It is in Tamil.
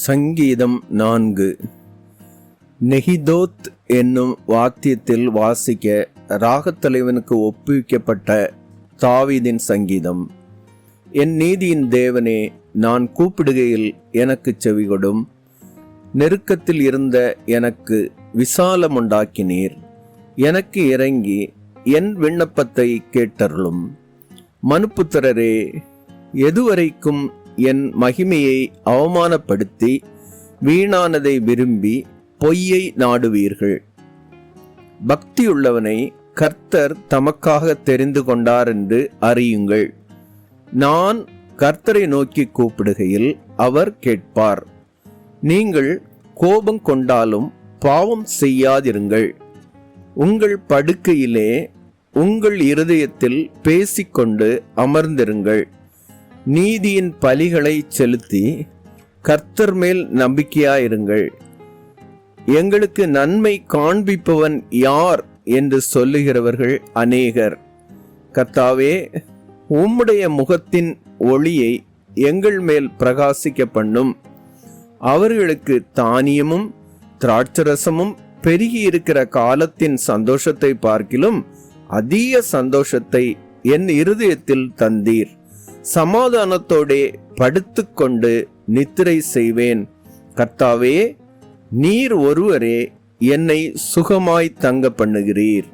சங்கீதம் 4. நெகிதோத் என்னும் வாத்தியத்தில் வாசிக்க ராகத்தலைவனுக்கு ஒப்புவிக்கப்பட்ட தாவீதின் சங்கீதம். என் நீதியின் தேவனே, நான் கூப்பிடுகையில் எனக்கு செவிகொடும். நெருக்கத்தில் இருந்த எனக்கு விசாலமுண்டாக்கினீர். எனக்கு இறங்கி என் விண்ணப்பத்தை கேட்டருளும். மனுப்புத்திரரே, எதுவரைக்கும் என் மகிமையை அவமானப்படுத்தி வீணானதை விரும்பி பொய்யை நாடுவீர்கள்? பக்தியுள்ளவனை கர்த்தர் தமக்காக தெரிந்து கொண்டார் என்று அறியுங்கள். நான் கர்த்தரை நோக்கி கூப்பிடுகையில் அவர் கேட்பார். நீங்கள் கோபம் கொண்டாலும் பாவம் செய்யாதிருங்கள். உங்கள் படுக்கையிலே உங்கள் இருதயத்தில் பேசிக்கொண்டு அமர்ந்திருங்கள். நீதியின் பலிகளை செலுத்தி கர்த்தர் மேல் நம்பிக்கையாயிருங்கள். எங்களுக்கு நன்மை காண்பிப்பவன் யார் என்று சொல்லுகிறவர்கள் அநேகர். கர்த்தாவே, உம்முடைய முகத்தின் ஒளியை எங்கள் மேல் பிரகாசிக்க பண்ணும். அவர்களுக்கு தானியமும் திராட்சரசமும் பெருகி இருக்கிற காலத்தின் சந்தோஷத்தை பார்க்கிலும் அதிக சந்தோஷத்தை என் இருதயத்தில் தந்தீர். சமாதானத்தோடே படுத்துக்கொண்டு நித்திரை செய்வேன். கர்த்தாவே, நீர் ஒருவரே என்னை சுகமாய் தங்க பண்ணுகிறீர்.